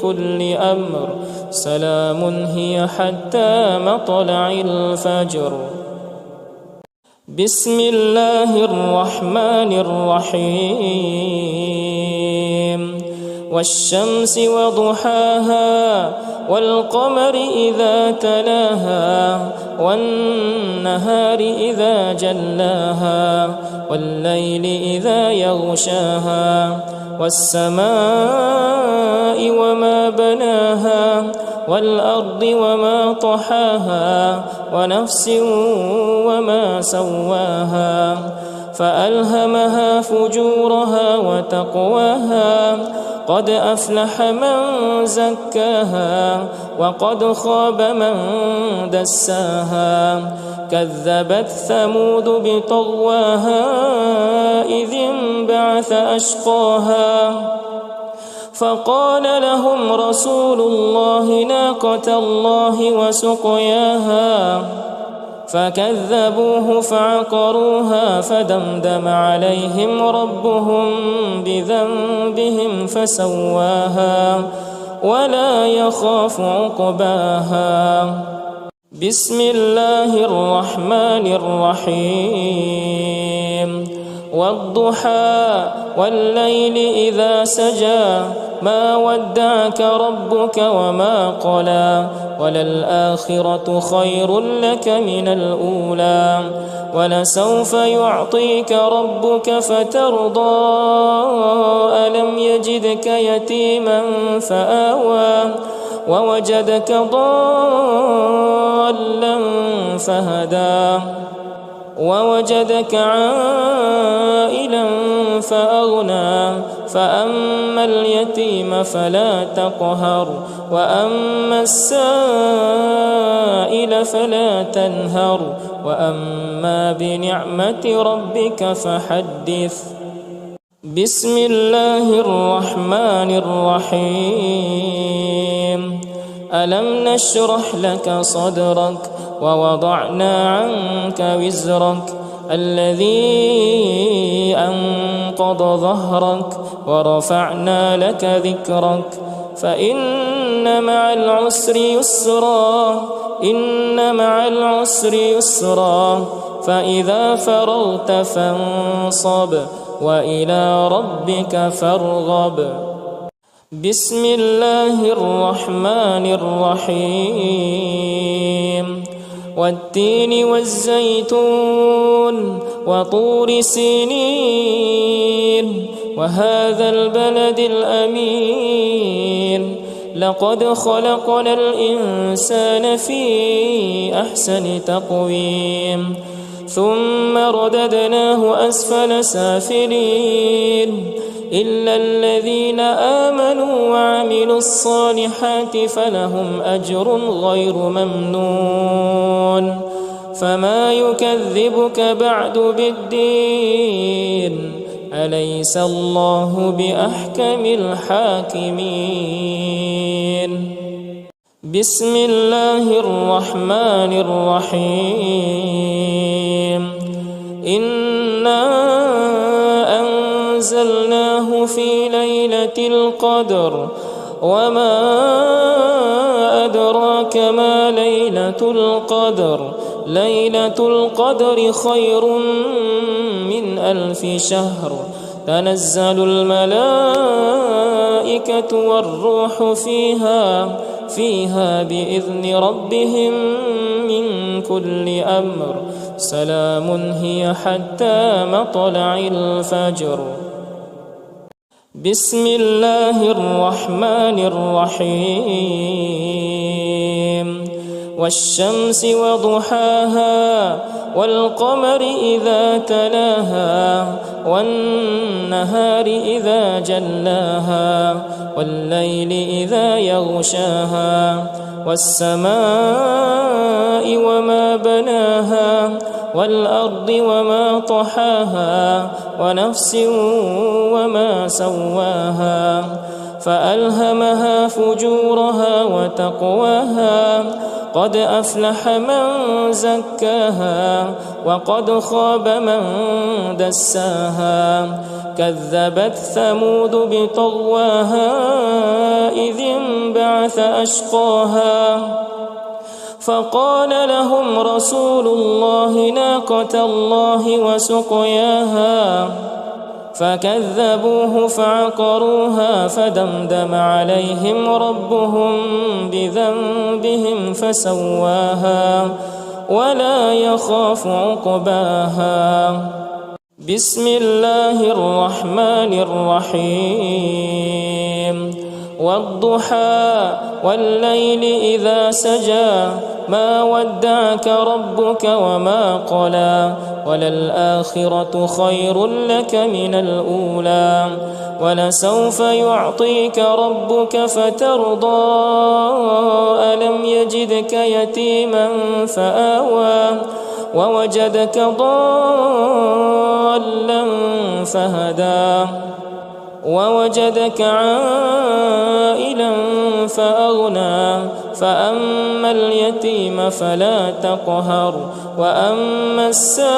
كل أمر سلام هي حتى مطلع الفجر. بسم الله الرحمن الرحيم والشمس وضحاها والقمر إذا تلاها والنهار إذا جلاها والليل إذا يغشاها والسماء وما بناها والأرض وما طحاها ونفس وما سواها فألهمها فجورها وتقواها قد أفلح من زكاها وقد خاب من دساها كذبت ثمود بطغواها إذ انبعث أشقاها فقال لهم رسول الله ناقة الله وسقياها فكذبوه فعقروها فدمدم عليهم ربهم بذنبهم فسواها ولا يخاف عقباها. بسم الله الرحمن الرحيم والضحى والليل إذا سجى ما ودعك ربك وما قلى وللآخرة خير لك من الأولى ولسوف يعطيك ربك فترضى ألم يجدك يتيما فآوى ووجدك ضالا فهدى ووجدك عائلا فأغنى فأما اليتيم فلا تقهر وأما السائل فلا تنهر وأما بنعمة ربك فحدث. بسم الله الرحمن الرحيم ألم نشرح لك صدرك ووضعنا عنك وزرك الذي أنقض ظهرك ورفعنا لك ذكرك فإن مع العسر يسرا إن مع العسر يسرا فإذا فرغت فانصب وإلى ربك فارغب. بسم الله الرحمن الرحيم والتين والزيتون وطور سينين وهذا البلد الأمين لقد خلقنا الإنسان في أحسن تقويم ثم رددناه أسفل سافلين إلا الذين آمنوا وعملوا الصالحات فلهم أجر غير ممنون فما يكذبك بعد بالدين أليس الله بأحكم الحاكمين. بسم الله الرحمن الرحيم إنا أنزلناه في ليلة القدر وما أدراك ما ليلة القدر ليلة القدر خير من 1000 شهر تنزل الملائكة والروح فيها بإذن ربهم من كل أمر سلام هي حتى مطلع الفجر. بسم الله الرحمن الرحيم والشمس وضحاها والقمر إذا تلاها والنهار إذا جلاها والليل إذا يغشاها والسماء وما بناها والأرض وما طحاها ونفس وما سواها فألهمها فجورها وتقواها قد أفلح من زكاها وقد خاب من دساها كذبت ثمود بطغواها إذ بعث أشقاها فقال لهم رسول الله ناقة الله وسقياها فكذبوه فعقروها فدمدم عليهم ربهم بذنبهم فسواها ولا يخاف عقباها. بسم الله الرحمن الرحيم. والضحى والليل إذا سجى ما ودعك ربك وما قلى وللآخرة خير لك من الأولى ولسوف يعطيك ربك فترضى ألم يجدك يتيما فآوى ووجدك ضالا فهدى ووجدك عائلا فأغنى فأما اليتيم فلا تقهر وأما السائل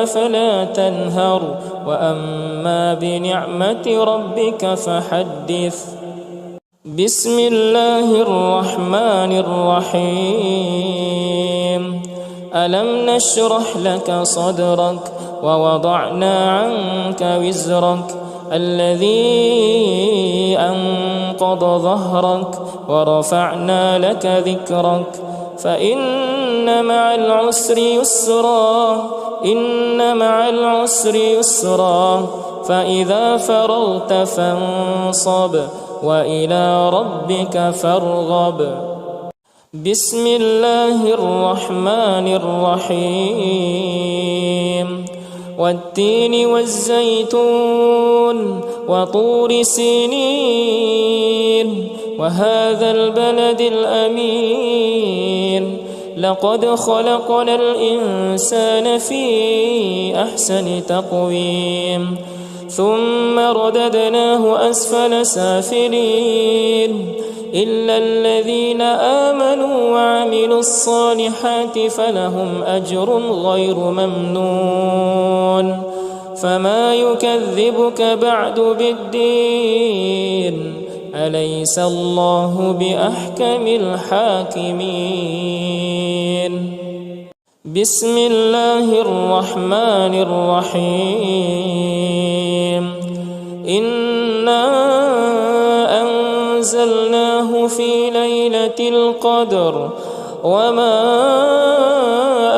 فلا تنهر وأما بنعمة ربك فحدث. بسم الله الرحمن الرحيم. ألم نشرح لك صدرك ووضعنا عنك وزرك الذي أنقض ظهرك ورفعنا لك ذكرك فإن مع العسر يسرا إن مع العسر يسرا فإذا فرغت فانصب وإلى ربك فارغب. بسم الله الرحمن الرحيم. والتين والزيتون وطور سينين وهذا البلد الأمين لقد خلقنا الإنسان في أحسن تقويم ثم رددناه أسفل سافلين إلا الذين آمنوا وعملوا الصالحات فلهم أجر غير ممنون فما يكذبك بعد بالدين أليس الله بأحكم الحاكمين. بسم الله الرحمن الرحيم. إنا أنزلناه في ليلة القدر وما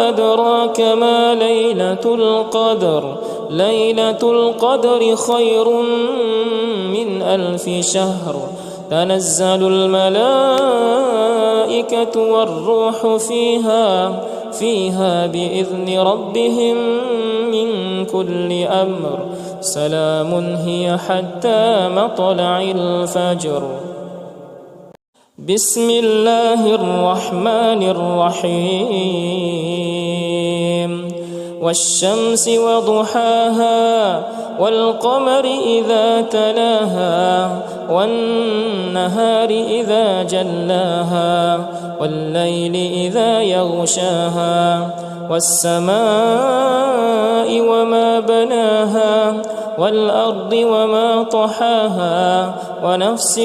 أدراك ما ليلة القدر ليلة القدر خير من 1000 شهر تنزل الملائكة والروح فيها بإذن ربهم من كل أمر سلام هي حتى مطلع الفجر. بسم الله الرحمن الرحيم. والشمس وضحاها والقمر إذا تلاها والنهار إذا جلاها والليل إذا يغشاها والسماء وما بناها والأرض وما طحاها ونفس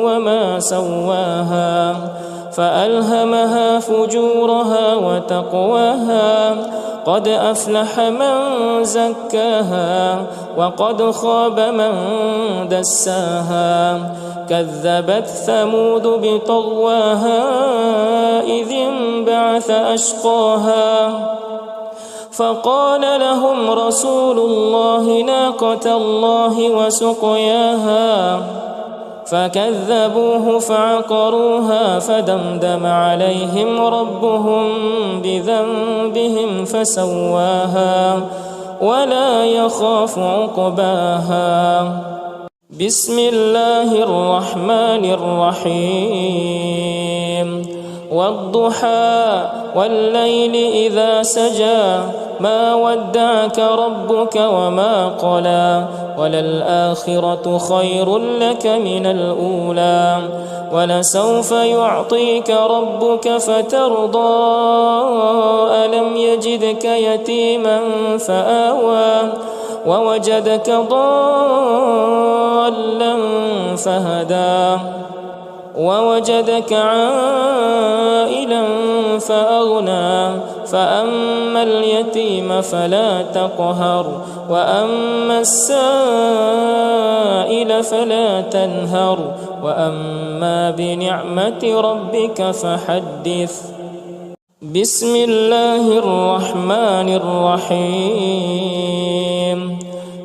وما سواها فألهمها فجورها وتقواها قد أفلح من زكاها وقد خاب من دساها كذبت ثمود بطغواها إذ انبعث أشقاها فقال لهم رسول الله ناقة الله وسقياها فكذبوه فعقروها فدمدم عليهم ربهم بذنبهم فسواها ولا يخاف عقباها. بسم الله الرحمن الرحيم. والضحى والليل إذا سجى ما ودعك ربك وما قلى وللآخرة خير لك من الأولى ولسوف يعطيك ربك فترضى ألم يجدك يتيما فآوى ووجدك ضالا فهدى ووجدك عائلا فأغنى فأما اليتيم فلا تقهر وأما السائل فلا تنهر وأما بنعمة ربك فحدث. بسم الله الرحمن الرحيم.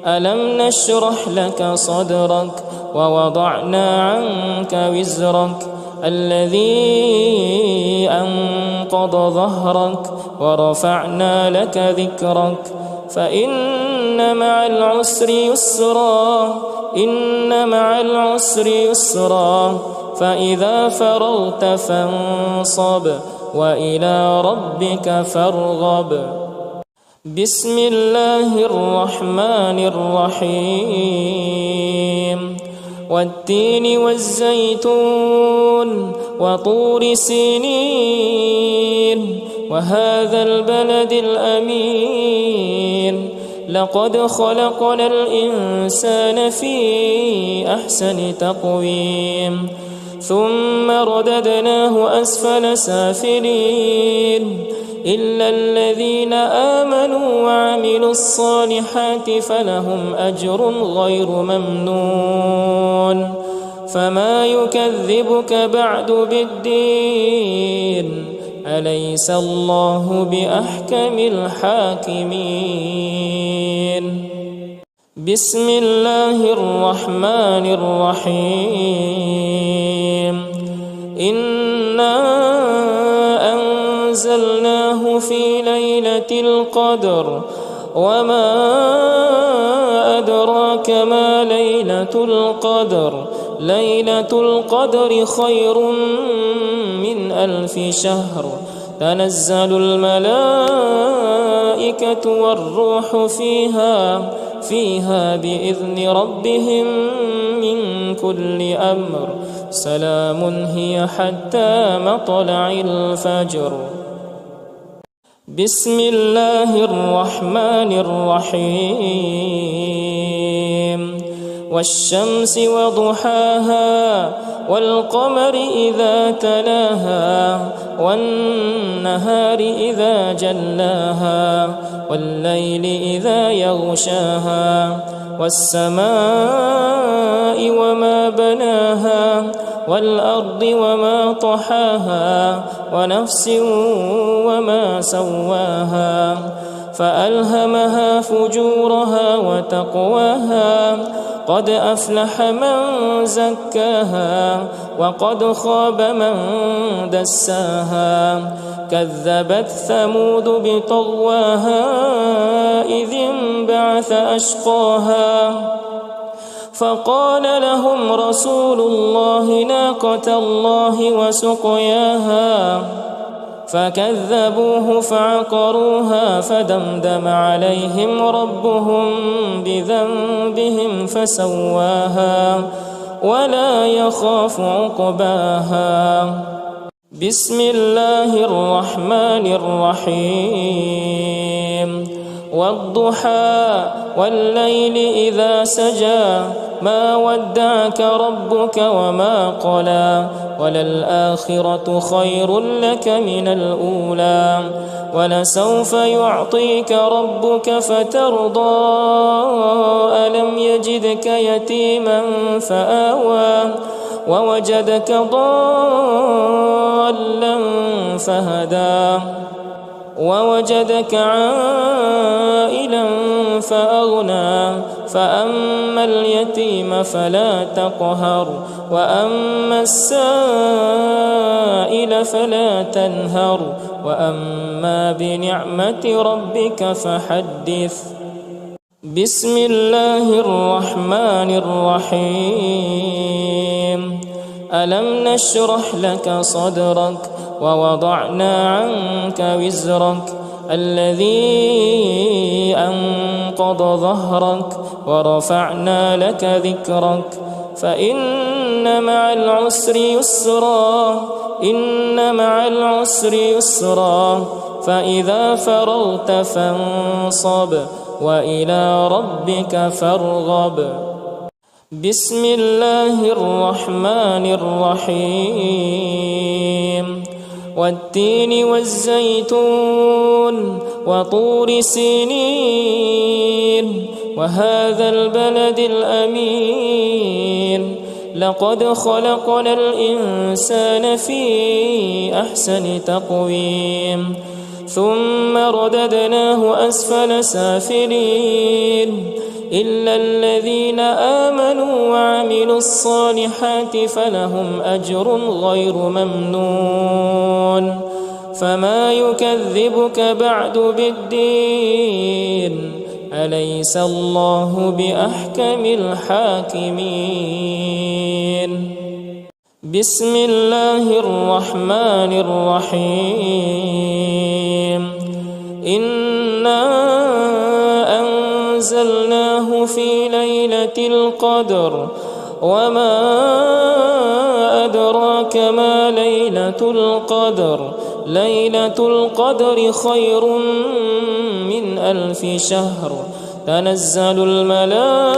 ألم نشرح لك صدرك ووضعنا عنك وزرك الذي أنقض ظهرك ورفعنا لك ذكرك فإن مع العسر يسرا إن مع العسر يسرا فإذا فرغت فانصب وإلى ربك فارغب. بسم الله الرحمن الرحيم. والتين والزيتون وطور سينين وهذا البلد الأمين لقد خلقنا الإنسان في أحسن تقويم ثم رددناه أسفل سافلين إلا الذين آمنوا وعملوا الصالحات فلهم أجر غير ممنون. فما يكذبك بعد بالدين أليس الله بأحكم الحاكمين. بسم الله الرحمن الرحيم. إنا أنزلناه في ليلة القدر وما أدراك ما ليلة القدر ليلة القدر خير من 1000 شهر تنزل الملائكة والروح فيها بإذن ربهم من كل أمر سلام هي حتى مطلع الفجر. بسم الله الرحمن الرحيم. والشمس وضحاها والقمر إذا تلاها والنهار إذا جلاها والليل إذا يغشاها والسماء وما بناها والأرض وما طحاها ونفس وما سواها فألهمها فجورها وتقواها قد أفلح من زكاها وقد خاب من دساها كذبت ثمود بطغواها إذ انبعث أشقاها فقال لهم رسول الله ناقة الله وسقياها فكذبوه فعقروها فدمدم عليهم ربهم بذنبهم فسواها ولا يخاف عقباها. بسم الله الرحمن الرحيم. والضحى والليل إذا سجى ما ودعك ربك وما قلى وللآخرة خير لك من الأولى ولسوف يعطيك ربك فترضى ألم يجدك يتيما فآوى ووجدك ضالا فهدى ووجدك عائلا فأغنى فأما اليتيم فلا تقهر وأما السائل فلا تنهر وأما بنعمة ربك فحدث. بسم الله الرحمن الرحيم. ألم نشرح لك صدرك ووضعنا عنك وزرك الذي أنقض ظهرك ورفعنا لك ذكرك فإن مع العسر يسرا إن مع العسر يسرا فإذا فرغت فانصب وإلى ربك فارغب. بسم الله الرحمن الرحيم. والتين والزيتون وطور سينين وهذا البلد الأمين لقد خلقنا الإنسان في أحسن تقويم ثم رددناه أسفل سافلين إلا الذين آمنوا وعملوا الصالحات فلهم أجر غير ممنون. فما يكذبك بعد بالدين أليس الله بأحكم الحاكمين. بسم الله الرحمن الرحيم. إنا أنزلناه في ليلة القدر وما أدراك ما ليلة القدر ليلة القدر خير من 1000 شهر تنزل الملائكة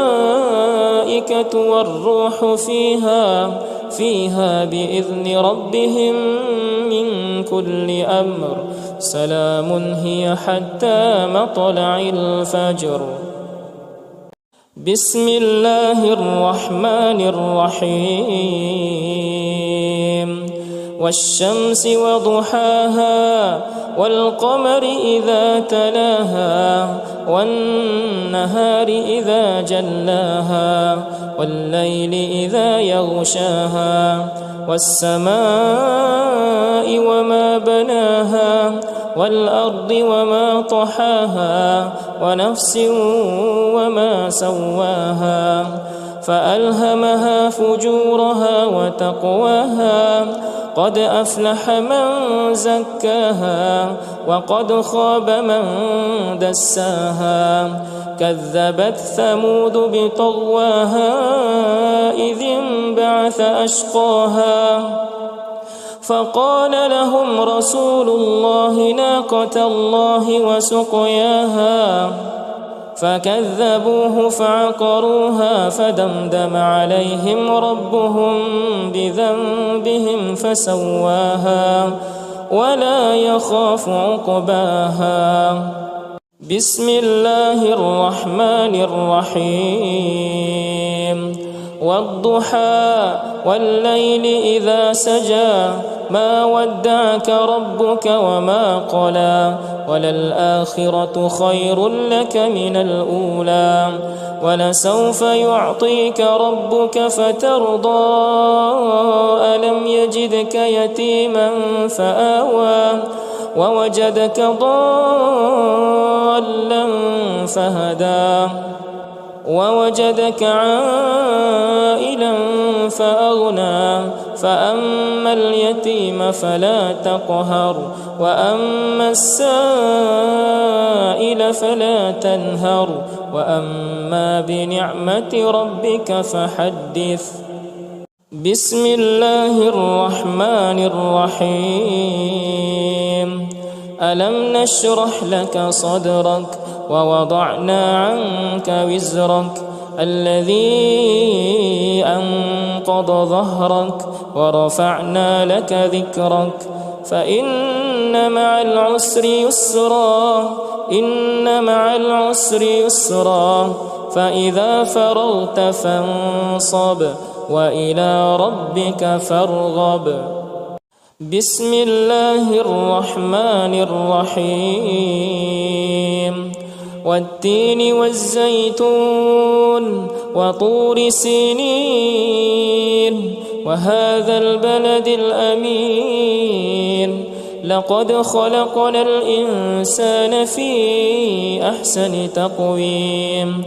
والروح فيها بإذن ربهم من كل أمر سلام هي حتى مطلع الفجر. بسم الله الرحمن الرحيم. والشمس وضحاها والقمر إذا تلاها والنهار إذا جلاها والليل إذا يغشاها والسماء وما بناها والأرض وما طحاها ونفس وما سواها فألهمها فجورها وتقواها قد أفلح من زكاها وقد خاب من دساها كذبت ثمود بطغواها إذ انبعث أشقاها فقال لهم رسول الله ناقة الله وسقياها فكذبوه فعقروها فدمدم عليهم ربهم بذنبهم فسواها ولا يخاف عقباها. بسم الله الرحمن الرحيم. والضحى والليل إذا سجى ما ودعك ربك وما قلى وللآخرة خير لك من الأولى ولسوف يعطيك ربك فترضى ألم يجدك يتيما فآوى ووجدك ضالا فهدى ووجدك عائلا فأغنى فأما اليتيم فلا تقهر وأما السائل فلا تنهر وأما بنعمة ربك فحدث. بسم الله الرحمن الرحيم. ألم نشرح لك صدرك ووضعنا عنك وزرك الذي أنقض ظهرك ورفعنا لك ذكرك فإن مع العسر يسرا إن مع العسر يسرا فإذا فرغت فانصب وإلى ربك فارغب. بسم الله الرحمن الرحيم. والتين والزيتون وطور سينين وهذا البلد الأمين لقد خلقنا الإنسان في أحسن تقويم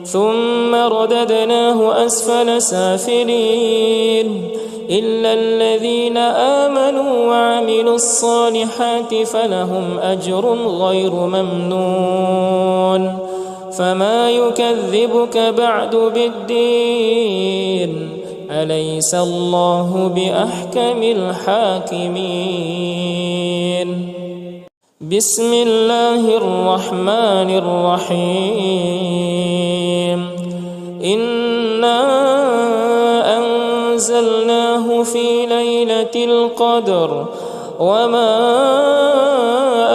ثم رددناه أسفل سافلين إلا الذين آمنوا وعملوا الصالحات فلهم أجر غير ممنون. فما يكذبك بعد بالدين أليس الله بأحكم الحاكمين. بسم الله الرحمن الرحيم إنا أنزلناه في ليلة القدر وما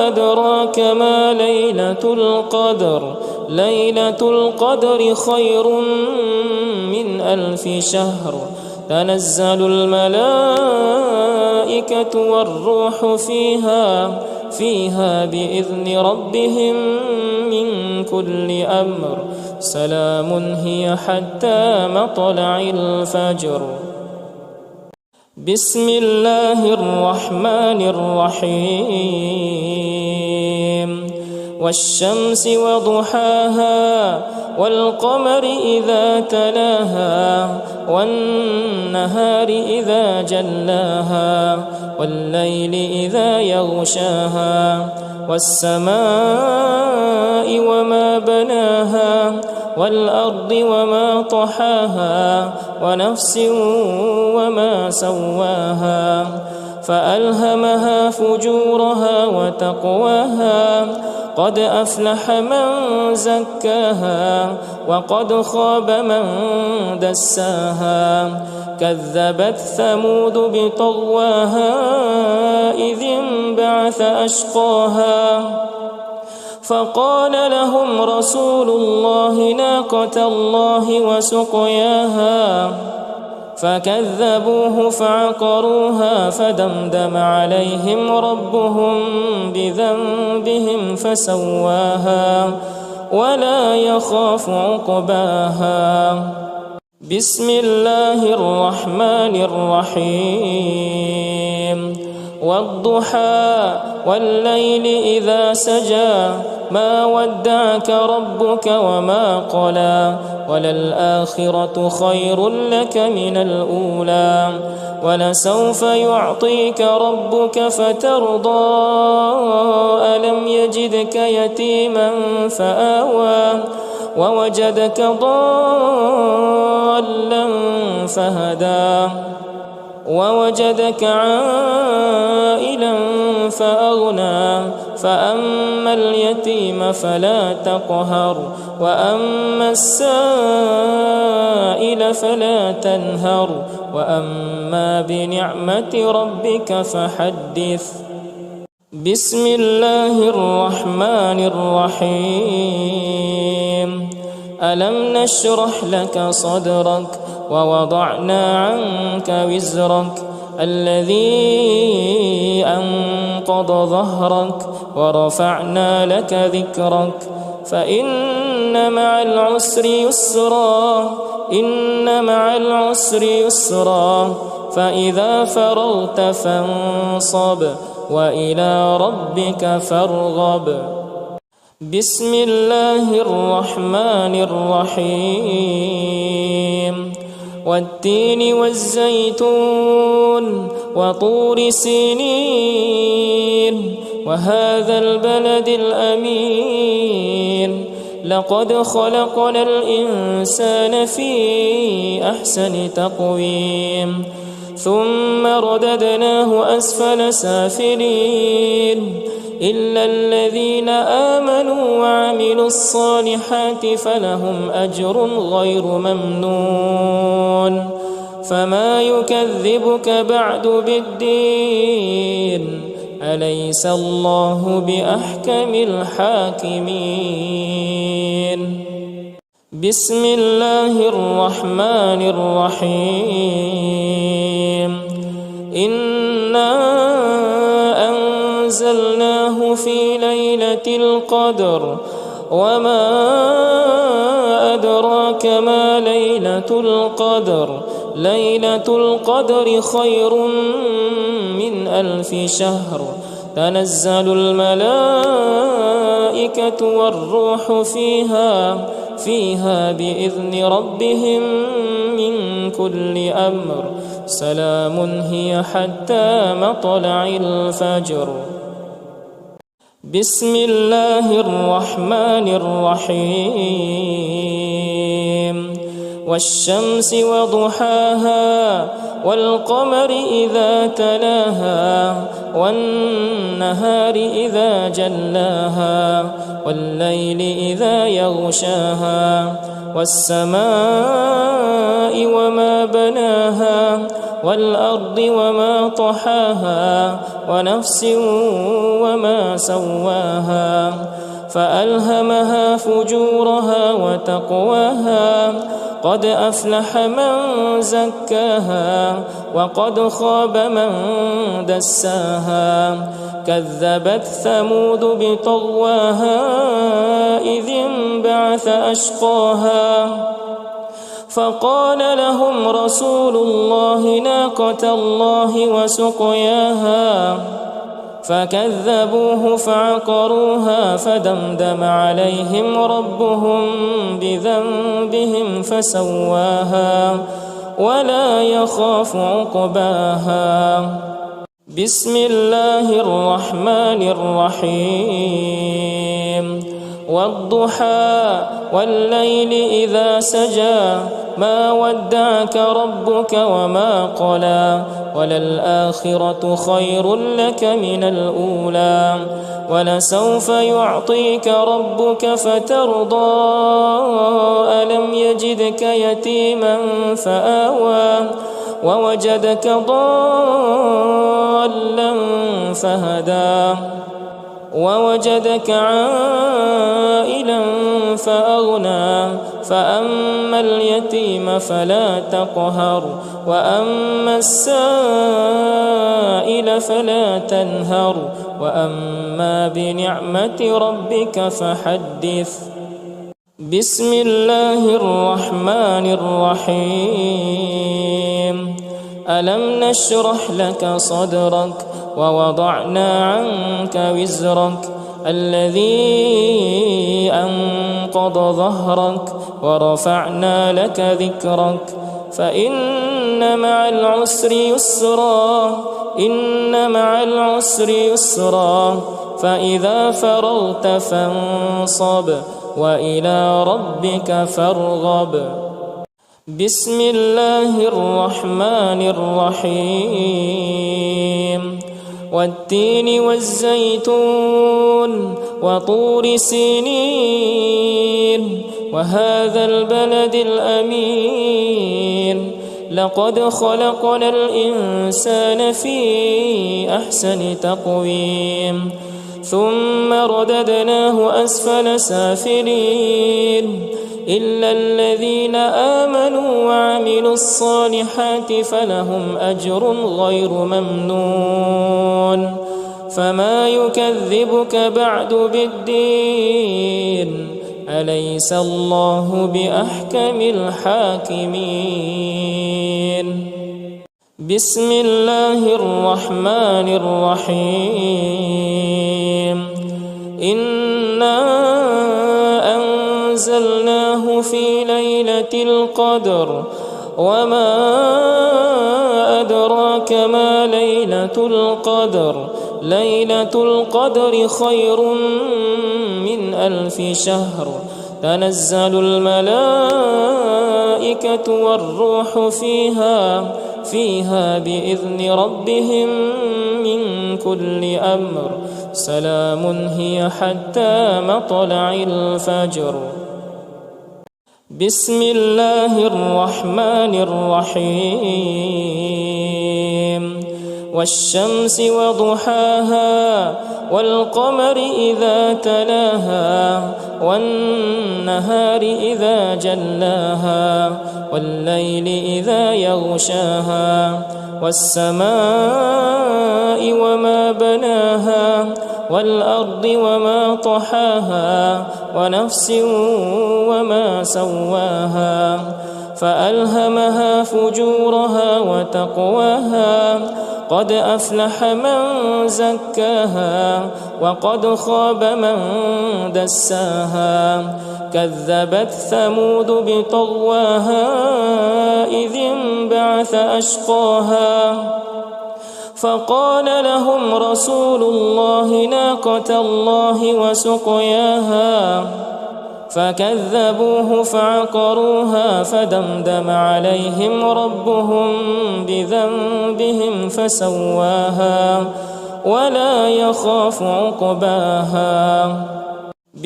أدراك ما ليلة القدر ليلة القدر خير من 1000 شهر تنزل الملائكة والروح فيها بإذن ربهم من كل أمر سلام هي حتى مطلع الفجر. بسم الله الرحمن الرحيم والشمس وضحاها والقمر إذا تلاها والنهار إذا جلاها والليل إذا يغشاها والسماء وما بناها والأرض وما طحاها ونفس وما سواها فألهمها فجورها وتقواها قد أفلح من زكاها وقد خاب من دساها كذبت ثمود بطغواها إذ انبعث أشقاها فقال لهم رسول الله ناقة الله وسقياها فكذبوه فعقروها فدمدم عليهم ربهم بذنبهم فسواها ولا يخاف عقباها. بسم الله الرحمن الرحيم والضحى والليل إذا سجى ما ودعك ربك وما قلى وللآخرة خير لك من الأولى ولسوف يعطيك ربك فترضى ألم يجدك يتيما فآوى ووجدك ضالا فهدى ووجدك عائلا فأغنى فأما اليتيم فلا تقهر وأما السائل فلا تنهر وأما بنعمة ربك فحدث. بسم الله الرحمن الرحيم ألم نشرح لك صدرك ووضعنا عنك وزرك الذي أنقض ظهرك ورفعنا لك ذكرك فإن مع العسر يسرا إن مع العسر يسرا فإذا فرغت فانصب وإلى ربك فارغب. بسم الله الرحمن الرحيم والتين والزيتون وطور سينين وهذا البلد الأمين لقد خلقنا الإنسان في أحسن تقويم ثم رددناه أسفل سافلين إلا الذين آمنوا وعملوا الصالحات فلهم أجر غير ممنون فما يكذبك بعد بالدين أليس الله بأحكم الحاكمين. بسم الله الرحمن الرحيم إنا أنزلناه في ليلة القدر وما أدراك ما ليلة القدر ليلة القدر خير من 1000 شهر تنزل الملائكة والروح فيها بإذن ربهم من كل أمر سلام هي حتى مطلع الفجر. بسم الله الرحمن الرحيم والشمس وضحاها والقمر إذا تلاها والنهار إذا جلاها والليل إذا يغشاها والسماء وما بناها والأرض وما طحاها ونفس وما سواها فألهمها فجورها وتقواها قد أفلح من زكاها وقد خاب من دساها كذبت ثمود بطغواها إذ انبعث أشقاها فقال لهم رسول الله ناقة الله وسقياها فكذبوه فعقروها فدمدم عليهم ربهم بذنبهم فسواها ولا يخاف عقباها. بسم الله الرحمن الرحيم. والضحى والليل إذا سجى ما ودعك ربك وما قلى وللآخرة خير لك من الأولى ولسوف يعطيك ربك فترضى ألم يجدك يتيما فآوى ووجدك ضالا فهدى ووجدك عائلا فأغنى فأما اليتيم فلا تقهر وأما السائل فلا تنهر وأما بنعمة ربك فحدث. بسم الله الرحمن الرحيم. ألم نشرح لك صدرك ووضعنا عنك وزرك الذي أنقض ظهرك ورفعنا لك ذكرك فإن مع العسر يسرا إن مع العسر يسرا فإذا فرغت فانصب وإلى ربك فارغب. بسم الله الرحمن الرحيم. والتين والزيتون وطور سينين وهذا البلد الأمين لقد خلقنا الإنسان في أحسن تقويم ثم رددناه أسفل سافلين إلا الذين آمنوا وعملوا الصالحات فلهم أجر غير ممنون فما يكذبك بعد بالدين أليس الله بأحكم الحاكمين. بسم الله الرحمن الرحيم. إنا أنزلناه في ليلة القدر وما أدراك ما ليلة القدر ليلة القدر خير من 1000 شهر تنزل الملائكة والروح فيها بإذن ربهم من كل أمر سلام هي حتى مطلع الفجر. بسم الله الرحمن الرحيم. والشمس وضحاها والقمر إذا تلاها والنهار إذا جلاها والليل إذا يغشاها والسماء وما بناها والأرض وما طحاها ونفس وما سواها فألهمها فجورها وتقواها قد أفلح من زكاها وقد خاب من دساها كذبت ثمود بطغواها إذ انبعث أشقاها فقال لهم رسول الله ناقة الله وسقياها فكذبوه فعقروها فدمدم عليهم ربهم بذنبهم فسواها ولا يخاف عقباها.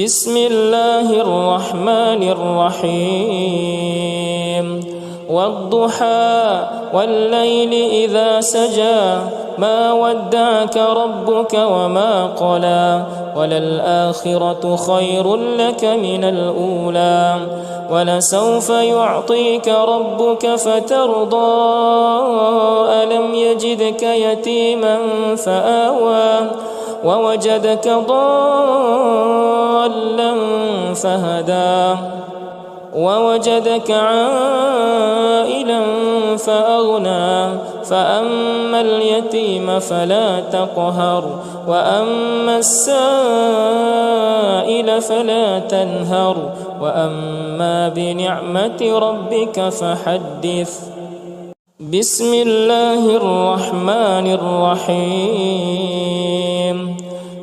بسم الله الرحمن الرحيم. والضحى والليل إذا سجى ما ودعك ربك وما قلى وللآخرة خير لك من الأولى ولسوف يعطيك ربك فترضى ألم يجدك يتيما فآوى ووجدك ضالا فهدى ووجدك عائلا فأغنى فأما اليتيم فلا تقهر وأما السائل فلا تنهر وأما بنعمة ربك فحدث. بسم الله الرحمن الرحيم.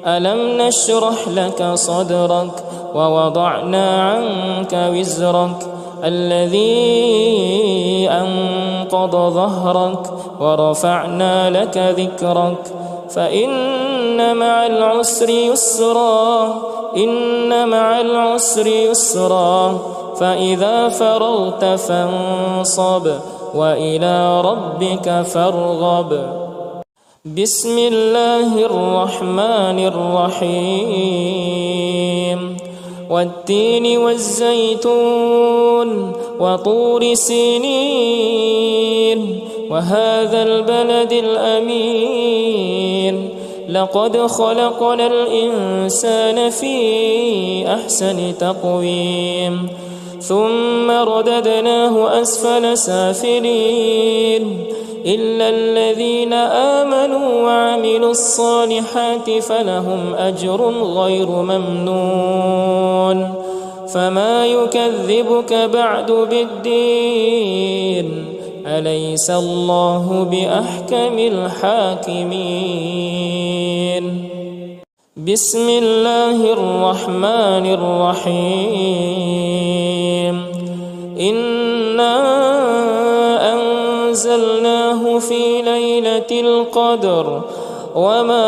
ألم نشرح لك صدرك ووضعنا عنك وزرك الذي أنقض ظهرك ورفعنا لك ذكرك فإن مع العسر يسرا إن مع العسر يسرا فإذا فرغت فانصب وإلى ربك فارغب. بسم الله الرحمن الرحيم. والتين والزيتون وطور سينين وهذا البلد الأمين لقد خلقنا الإنسان في أحسن تقويم ثم رددناه أسفل سافلين إلا الذين آمنوا وعملوا الصالحات فلهم أجر غير ممنون. فما يكذبك بعد بالدين أليس الله بأحكم الحاكمين. بسم الله الرحمن الرحيم. إنا أنزلناه في ليلة القدر وما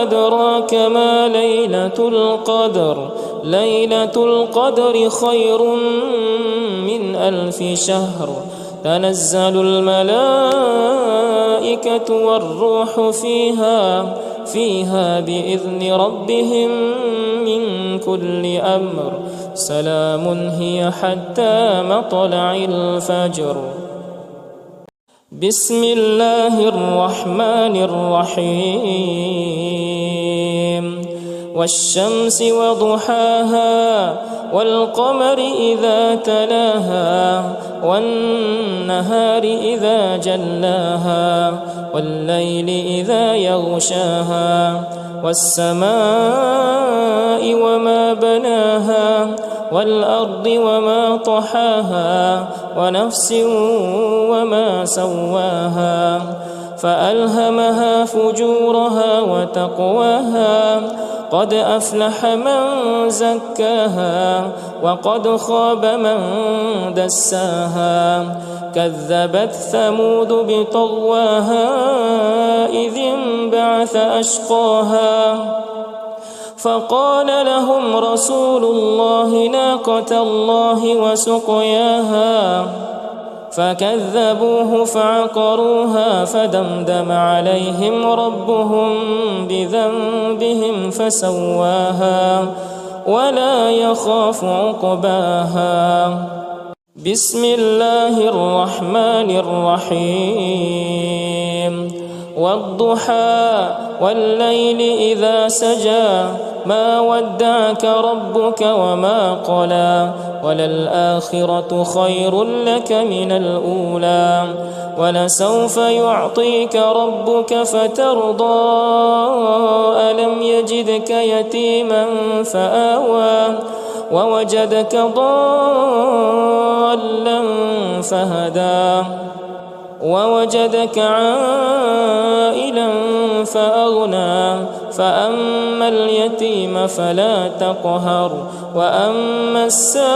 أدراك ما ليلة القدر ليلة القدر خير من 1000 شهر تنزل الملائكة والروح فيها بإذن ربهم من كل أمر سلام هي حتى مطلع الفجر. بسم الله الرحمن الرحيم. والشمس وضحاها والقمر إذا تلاها والنهار إذا جلاها والليل إذا يغشاها والسماء وما بناها والأرض وما طحاها ونفس وما سواها فألهمها فجورها وتقواها قد أفلح من زكاها وقد خاب من دساها كذبت ثمود بطغواها إذ انبعث أشقاها فقال لهم رسول الله ناقة الله وسقياها فكذبوه فعقروها فدمدم عليهم ربهم بذنبهم فسواها ولا يخاف عقباها. بسم الله الرحمن الرحيم. والضحى والليل إذا سجى ما ودعك ربك وما قلى وللآخرة خير لك من الأولى ولسوف يعطيك ربك فترضى ألم يجدك يتيما فآوى ووجدك ضالا فهدى ووجدك عائلا فأغنى فأما اليتيم فلا تقهر وأما السائل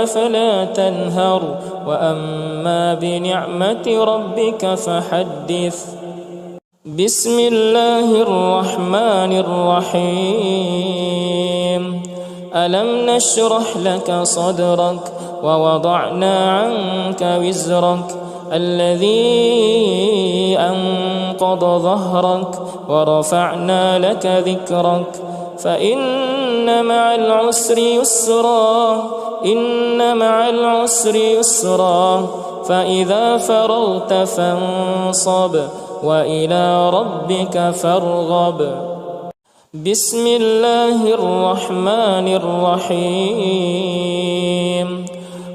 فلا تنهر وأما بنعمة ربك فحدث. بسم الله الرحمن الرحيم. ألم نشرح لك صدرك ووضعنا عنك وزرك الذي أنقض ظهرك ورفعنا لك ذكرك فإن مع العسر يسرا إن مع العسر يسرا فإذا فرغت فانصب وإلى ربك فارغب. بسم الله الرحمن الرحيم.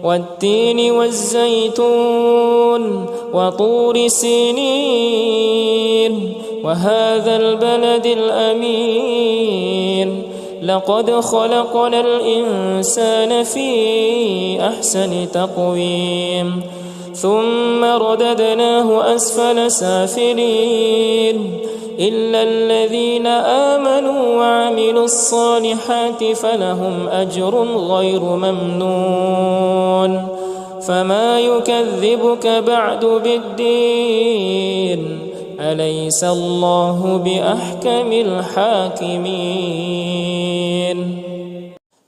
والتين والزيتون وطور سينين وهذا البلد الأمين لقد خلقنا الإنسان في أحسن تقويم ثم رددناه أسفل سافلين إلا الذين آمنوا وعملوا الصالحات فلهم أجر غير ممنون. فما يكذبك بعد بالدين أليس الله بأحكم الحاكمين.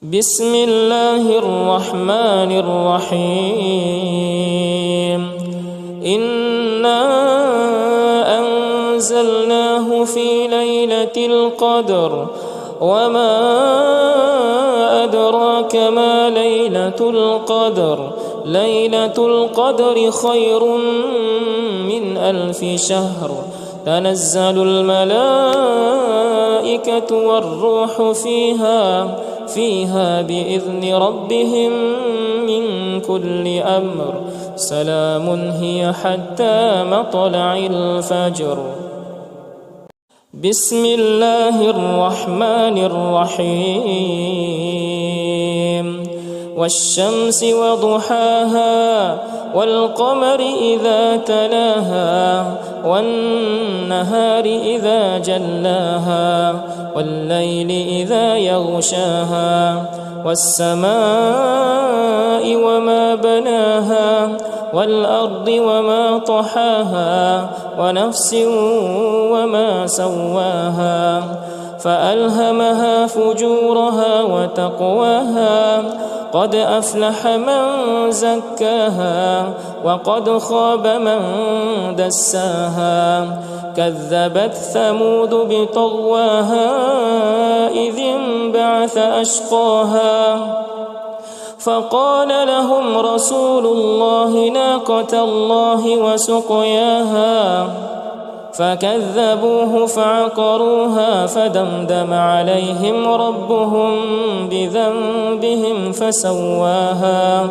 بسم الله الرحمن الرحيم. إنا أنزلناه في ليلة القدر وما أدراك ما ليلة القدر ليلة القدر خير من 1000 شهر تنزل الملائكة والروح فيها بإذن ربهم من كل أمر سلام هي حتى مطلع الفجر. بسم الله الرحمن الرحيم. والشمس وضحاها والقمر إذا تلاها والنهار إذا جلاها والليل إذا يغشاها والسماء وما بناها والأرض وما طحاها ونفس وما سواها فألهمها فجورها وتقواها قد أفلح من زكاها وقد خاب من دساها كذبت ثمود بطغواها إذ انبعث أشقاها فقال لهم رسول الله ناقة الله وسقياها فكذبوه فعقروها فدمدم عليهم ربهم بذنبهم فسواها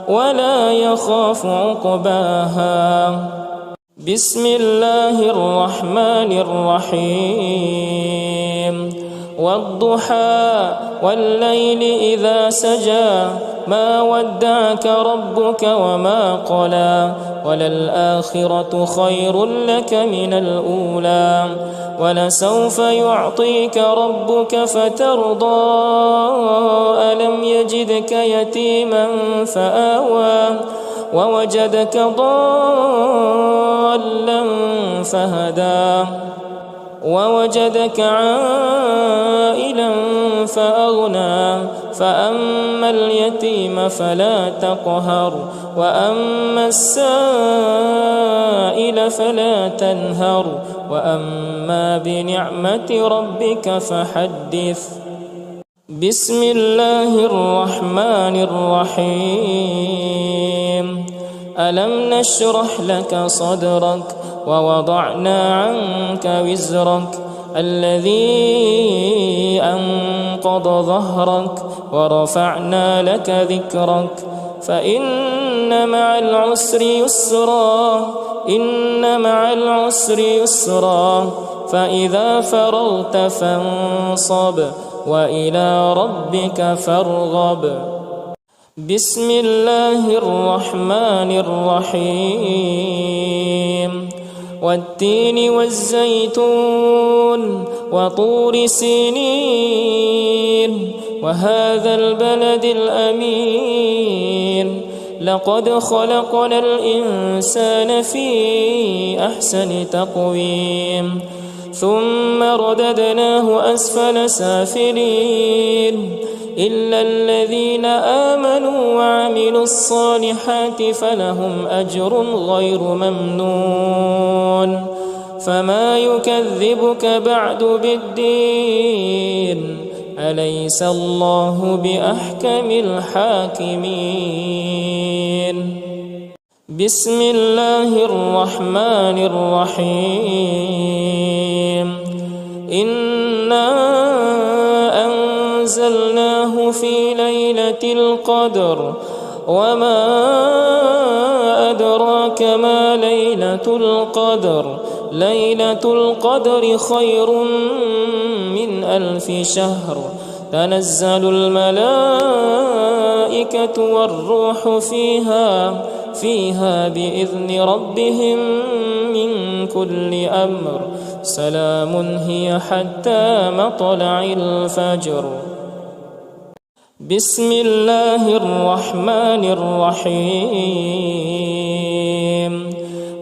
ولا يخاف عقباها. بسم الله الرحمن الرحيم. والضحى والليل إذا سجى ما ودعك ربك وما قلى وللآخرة خير لك من الأولى ولسوف يعطيك ربك فترضى ألم يجدك يتيما فآوى ووجدك ضالا فهدى ووجدك عائلا فأغنى فأما اليتيم فلا تقهر وأما السائل فلا تنهر وأما بنعمة ربك فحدث. بسم الله الرحمن الرحيم. ألم نشرح لك صدرك ووضعنا عنك وزرك الذي أنقض ظهرك ورفعنا لك ذكرك فإن مع العسر يسرا إن مع العسر يسرا فإذا فرغت فانصب وإلى ربك فارغب. بسم الله الرحمن الرحيم والتين والزيتون وطور سينين وهذا البلد الأمين لقد خلقنا الإنسان في أحسن تقويم ثم رددناه أسفل سافلين إلا الذين آمنوا وعملوا الصالحات فلهم أجر غير ممنون فما يكذبك بعد بالدين أليس الله بأحكم الحاكمين بسم الله الرحمن الرحيم إنا أنزلناه في ليلة القدر وما أدراك ما ليلة القدر ليلة القدر خير من 1000 شهر تنزل الملائكة والروح فيها بإذن ربهم من كل أمر سلام هي حتى مطلع الفجر بسم الله الرحمن الرحيم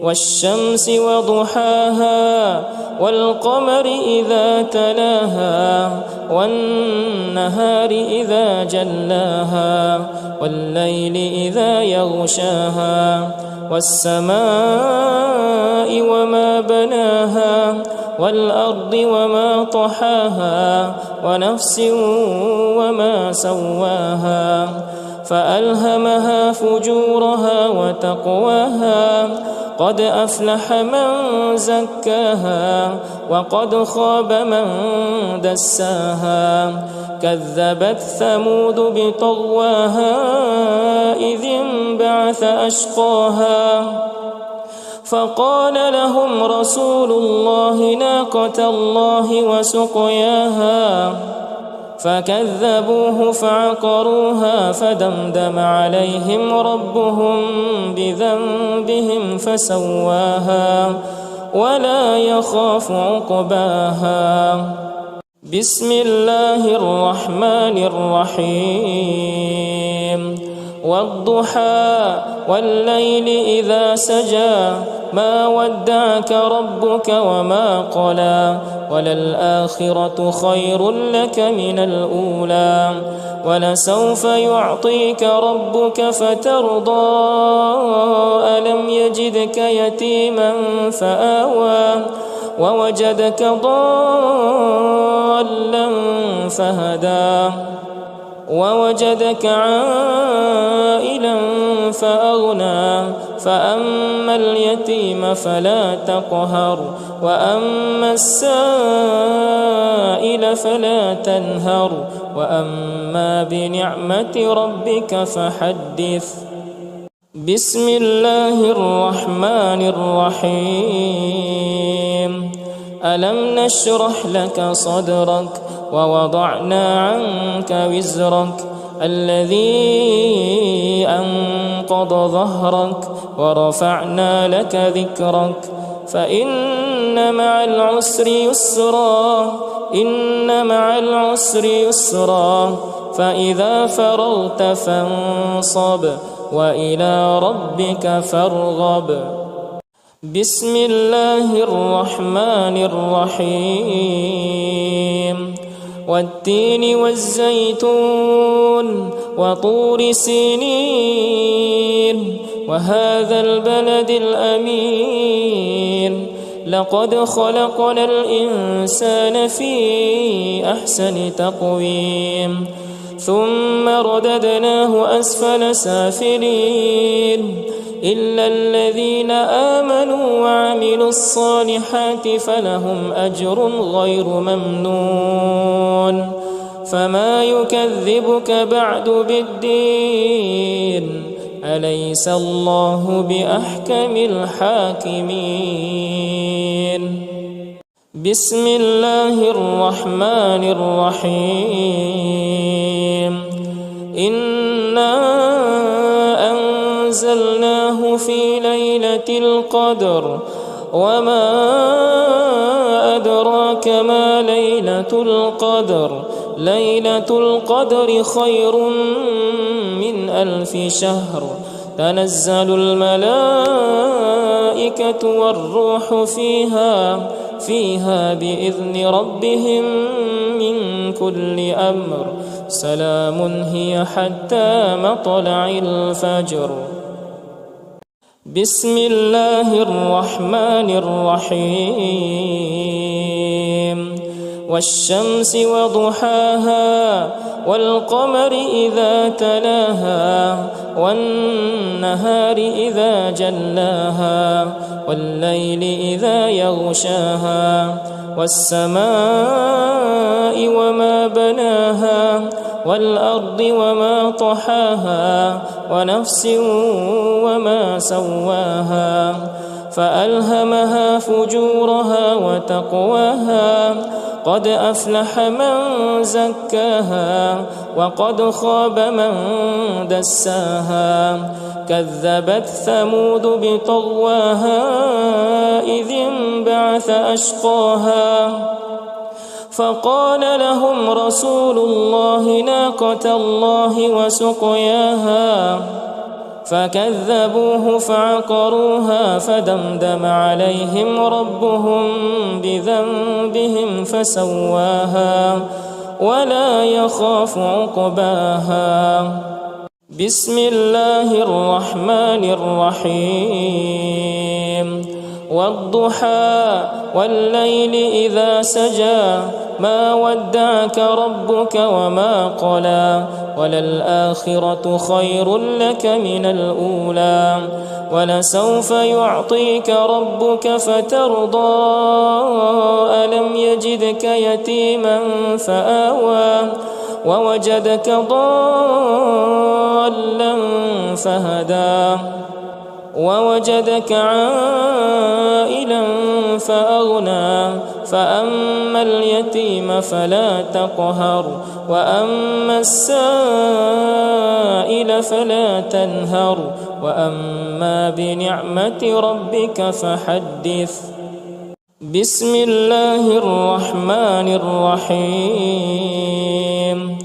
والشمس وضحاها والقمر إذا تلاها والنهار إذا جلاها والليل إذا يغشاها والسماء وما بناها والأرض وما طحاها ونفس وما سواها فألهمها فجورها وتقواها قد أفلح من زكاها وقد خاب من دساها كذبت ثمود بطغواها إذ انبعث أشقاها فقال لهم رسول الله ناقة الله وسقياها فكذبوه فعقروها فدمدم عليهم ربهم بذنبهم فسواها ولا يخاف عقباها بسم الله الرحمن الرحيم والضحى والليل إذا سجى ما ودعك ربك وما قلى وللآخرة خير لك من الأولى ولسوف يعطيك ربك فترضى ألم يجدك يتيما فآوى ووجدك ضالا فهدى ووجدك عائلا فأغنى فأما اليتيم فلا تقهر وأما السائل فلا تنهر وأما بنعمة ربك فحدث بسم الله الرحمن الرحيم ألم نشرح لك صدرك ووضعنا عنك وزرك الذي أنقض ظهرك ورفعنا لك ذكرك فإن مع العسر يسرا إن مع العسر يسرا فإذا فرغت فانصب وإلى ربك فارغب بسم الله الرحمن الرحيم والتين والزيتون وطور سينين وهذا البلد الأمين لقد خلقنا الإنسان في أحسن تقويم ثم رددناه أسفل سافلين إلا الذين آمنوا وعملوا الصالحات فلهم أجر غير ممنون فما يكذبك بعد بالدين أليس الله بأحكم الحاكمين بسم الله الرحمن الرحيم إنا أنزلناه في ليلة القدر وما أدراك ما ليلة القدر ليلة القدر خير من 1000 شهر تنزل الملائكة والروح فيها بإذن ربهم من كل أمر سلام هي حتى مطلع الفجر. بسم الله الرحمن الرحيم والشمس وضحاها والقمر إذا تلاها والنهار إذا جلاها والليل إذا يغشاها والسماء وما بناها والأرض وما طحاها ونفس وما سواها فألهمها فجورها وتقواها قد أفلح من زكاها وقد خاب من دساها كذبت ثمود بطغواها إذ انبعث أشقاها فقال لهم رسول الله ناقة الله وسقياها فكذبوه فعقروها فدمدم عليهم ربهم بذنبهم فسواها ولا يخاف عقباها. بسم الله الرحمن الرحيم والضحى والليل إذا سجى ما ودعك ربك وما قلى وللآخرة خير لك من الأولى ولسوف يعطيك ربك فترضى ألم يجدك يتيما فآوى ووجدك ضالا فهدى ووجدك عائلا فأغنى فأما اليتيم فلا تقهر وأما السائل فلا تنهر وأما بنعمة ربك فحدث. بسم الله الرحمن الرحيم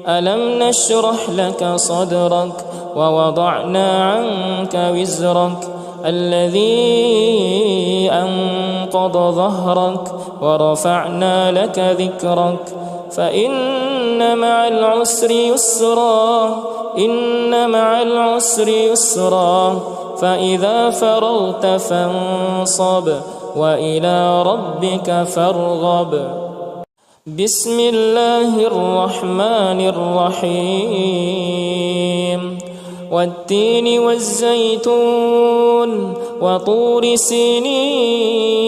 ألم نشرح لك صدرك ووضعنا عنك وزرك الذي أنقض ظهرك ورفعنا لك ذكرك فإن مع العسر يسرا إن مع العسر يسرا فإذا فرغت فانصب وإلى ربك فارغب. بسم الله الرحمن الرحيم والتين والزيتون وطور سينين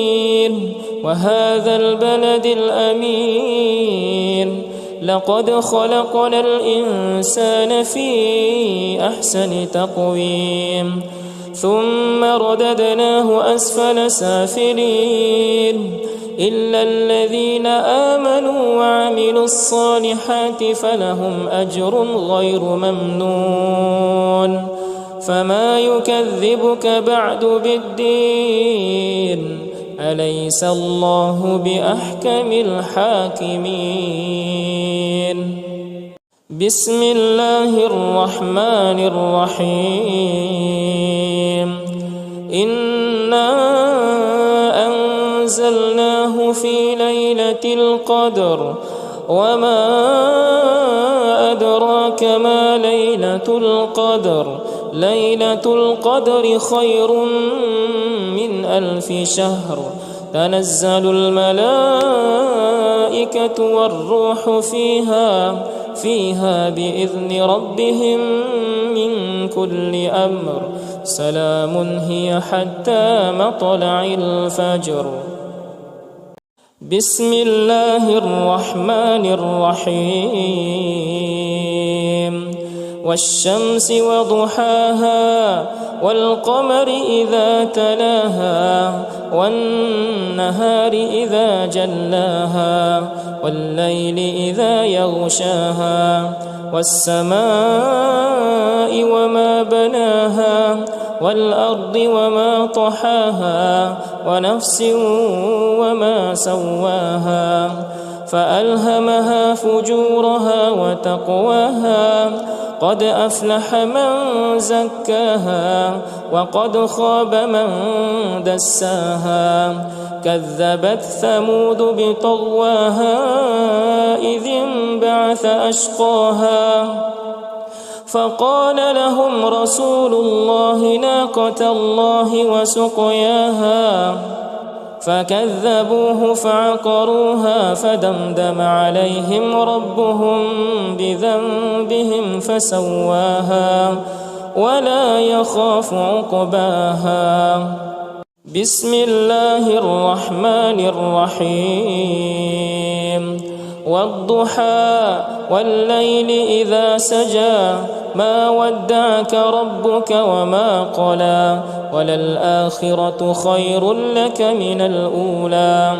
وهذا البلد الأمين لقد خلقنا الإنسان في أحسن تقويم ثم رددناه أسفل سافلين إلا الذين آمنوا وعملوا الصالحات فلهم أجر غير ممنون فما يكذبك بعد بالدين أليس الله بأحكم الحاكمين. بسم الله الرحمن الرحيم إنا أنزلناه في ليلة القدر وما أدراك ما ليلة القدر ليلة القدر خير من 1000 شهر تنزل الملائكة والروح فيها بإذن ربهم من كل أمر سلام هي حتى مطلع الفجر. بسم الله الرحمن الرحيم والشمس وضحاها والقمر إذا تلاها والنهار إذا جلاها والليل إذا يغشاها والسماء وما بناها والأرض وما طحاها ونفس وما سواها فألهمها فجورها وتقواها قد أفلح من زكاها وقد خاب من دساها كذبت ثمود بطغواها إذ انبعث أشقاها فقال لهم رسول الله ناقة الله وسقياها فكذبوه فعقروها فدمدم عليهم ربهم بذنبهم فسواها ولا يخاف عقباها. بسم الله الرحمن الرحيم. والضحى والليل إذا سجى ما ودعك ربك وما قلى وللآخرة خير لك من الأولى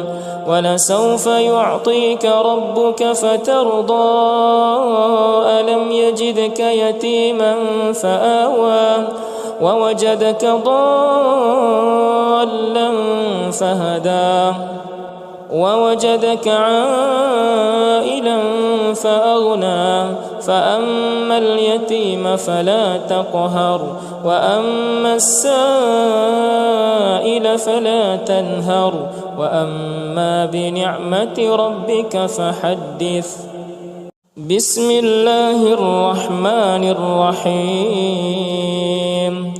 ولسوف يعطيك ربك فترضى ألم يجدك يتيما فآوى ووجدك ضالا فهدى ووجدك عائلا فأغنى فأما اليتيم فلا تقهر وأما السائل فلا تنهر وأما بنعمة ربك فحدث. بسم الله الرحمن الرحيم.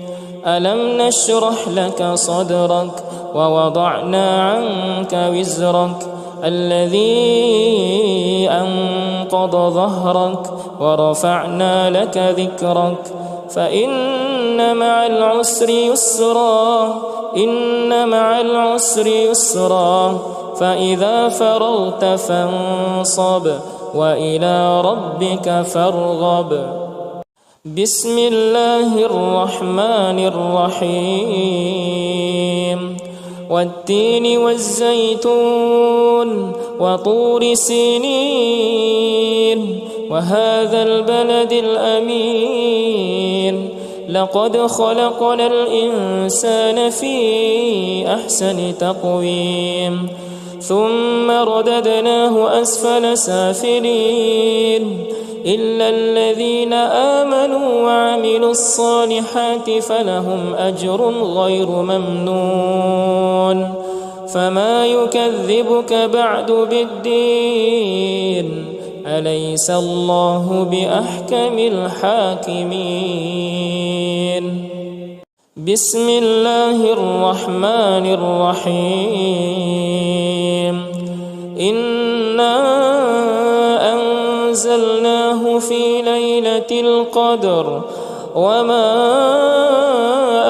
ألم نشرح لك صدرك ووضعنا عنك وزرك الذي أنقض ظهرك ورفعنا لك ذكرك فإن مع العسر يسرا إن مع العسر يسرا فإذا فرغت فانصب وإلى ربك فارغب. بسم الله الرحمن الرحيم. والتين والزيتون وطور سينين وهذا البلد الأمين لقد خلقنا الإنسان في أحسن تقويم ثم رددناه أسفل سافلين إلا الذين آمنوا وعملوا الصالحات فلهم أجر غير ممنون فما يكذبك بعد بالدين أليس الله بأحكم الحاكمين. بسم الله الرحمن الرحيم. إنا أنزلناه في ليلة القدر وما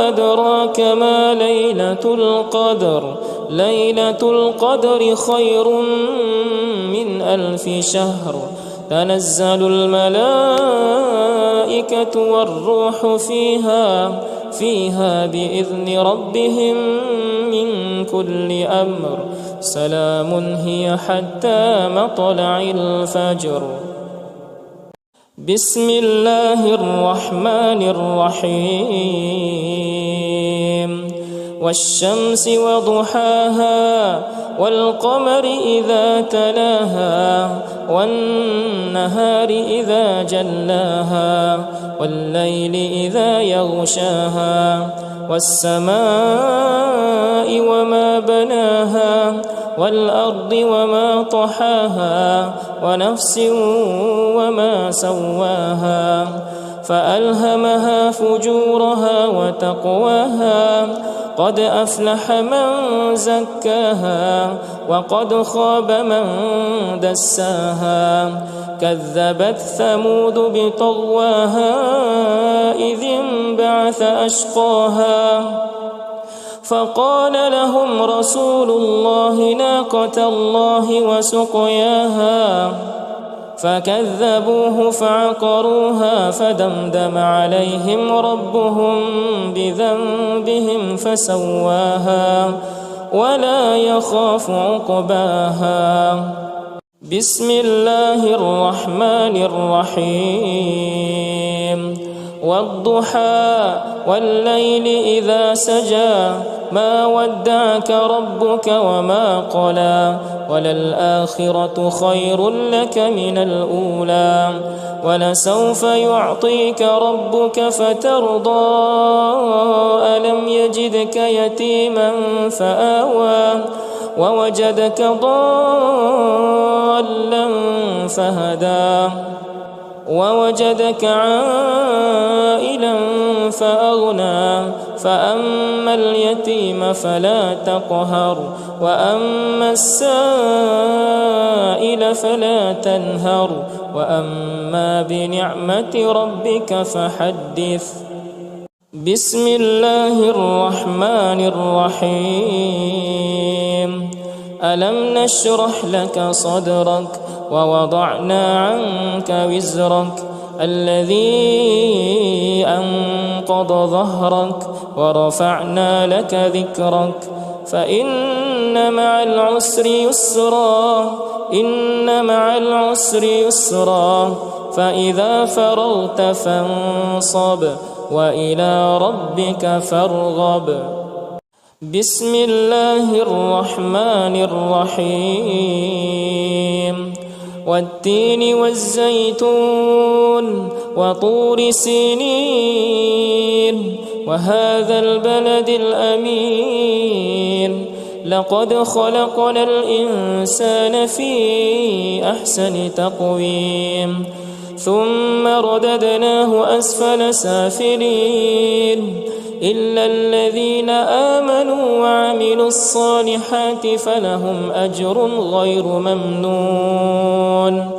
أدراك ما ليلة القدر ليلة القدر خير من 1000 شهر تنزل الملائكة والروح فيها بإذن ربهم من كل أمر سلام هي حتى مطلع الفجر. بسم الله الرحمن الرحيم. والشمس وضحاها والقمر إذا تلاها والنهار إذا جلاها والليل إذا يغشاها والسماء وما بناها والأرض وما طحاها ونفس وما سواها فألهمها فجورها وتقواها قد أفلح من زكاها وقد خاب من دساها كذبت ثمود بطغواها إذ انبعث أشقاها فقال لهم رسول الله ناقة الله وسقياها فكذبوه فعقروها فدمدم عليهم ربهم بذنبهم فسواها ولا يخاف عقباها. بسم الله الرحمن الرحيم والضحى والليل إذا سجى ما ودعك ربك وما قلى وللآخرة خير لك من الأولى ولسوف يعطيك ربك فترضى ألم يجدك يتيما فآوى ووجدك ضالا فهدى ووجدك عائلا فأغنى فأما اليتيم فلا تقهر وأما السائل فلا تنهر وأما بنعمة ربك فحدث بسم الله الرحمن الرحيم ألم نشرح لك صدرك ووضعنا عنك وزرك الذي أنقض ظهرك ورفعنا لك ذكرك فإن مع العسر يسرا إن مع العسر يسرا فإذا فرغت فانصب وإلى ربك فارغب بسم الله الرحمن الرحيم والتين والزيتون وطور سينين وهذا البلد الأمين لقد خلقنا الإنسان في أحسن تقويم ثم رددناه أسفل سافلين إلا الذين آمنوا وعملوا الصالحات فلهم أجر غير ممنون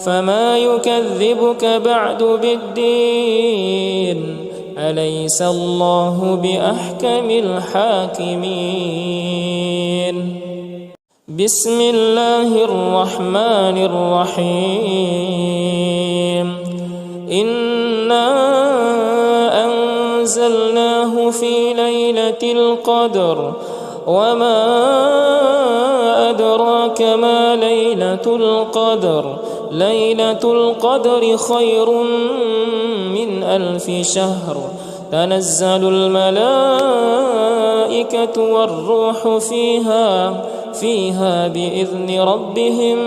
فما يكذبك بعد بالدين أليس الله بأحكم الحاكمين بسم الله الرحمن الرحيم إنا أنزلناه في ليلة القدر وما أدراك ما ليلة القدر ليلة القدر خير من 1000 شهر تنزل الملائكة والروح فيها بإذن ربهم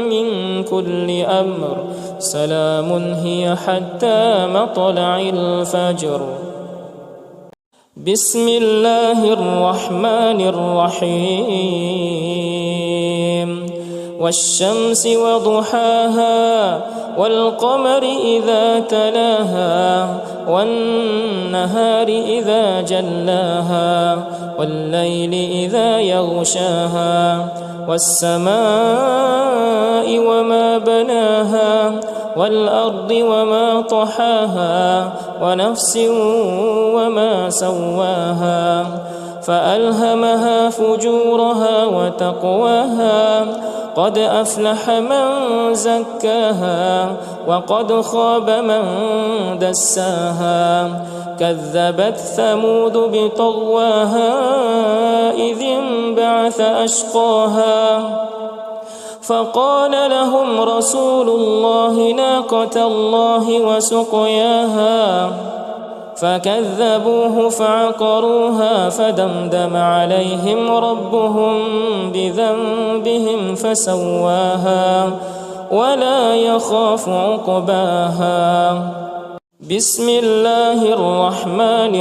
من كل أمر سلام هي حتى مطلع الفجر بسم الله الرحمن الرحيم والشمس وضحاها والقمر إذا تلاها والنهار إذا جلاها والليل إذا يغشاها والسماء وما بناها والأرض وما طحاها ونفس وما سواها فألهمها فجورها وتقواها قد أفلح من زكاها وقد خاب من دساها كذبت ثمود بطغواها إذ انبعث أشقاها فقال لهم رسول الله ناقة الله وسقياها فكذبوه فعقروها فدمدم عليهم ربهم بذنبهم فسواها ولا يخاف عقباها بسم الله الرحمن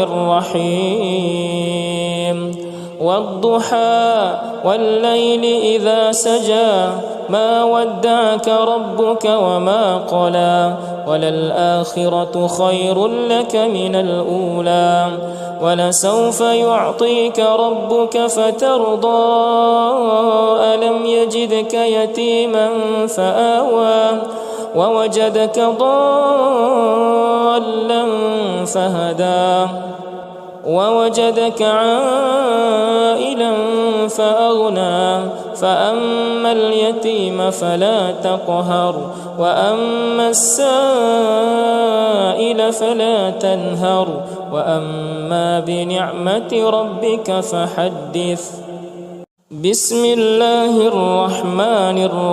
الرحيم والضحى والليل إذا سجى ما ودعك ربك وما قلى وللآخرة خير لك من الأولى ولسوف يعطيك ربك فترضى ألم يجدك يتيما فآوى ووجدك ضالا فهدى ووجدك عائلا فأغنى فأما اليتيم فلا تقهر وأما السائل فلا تنهر وأما بنعمة ربك فحدث بسم الله الرحمن الرحيم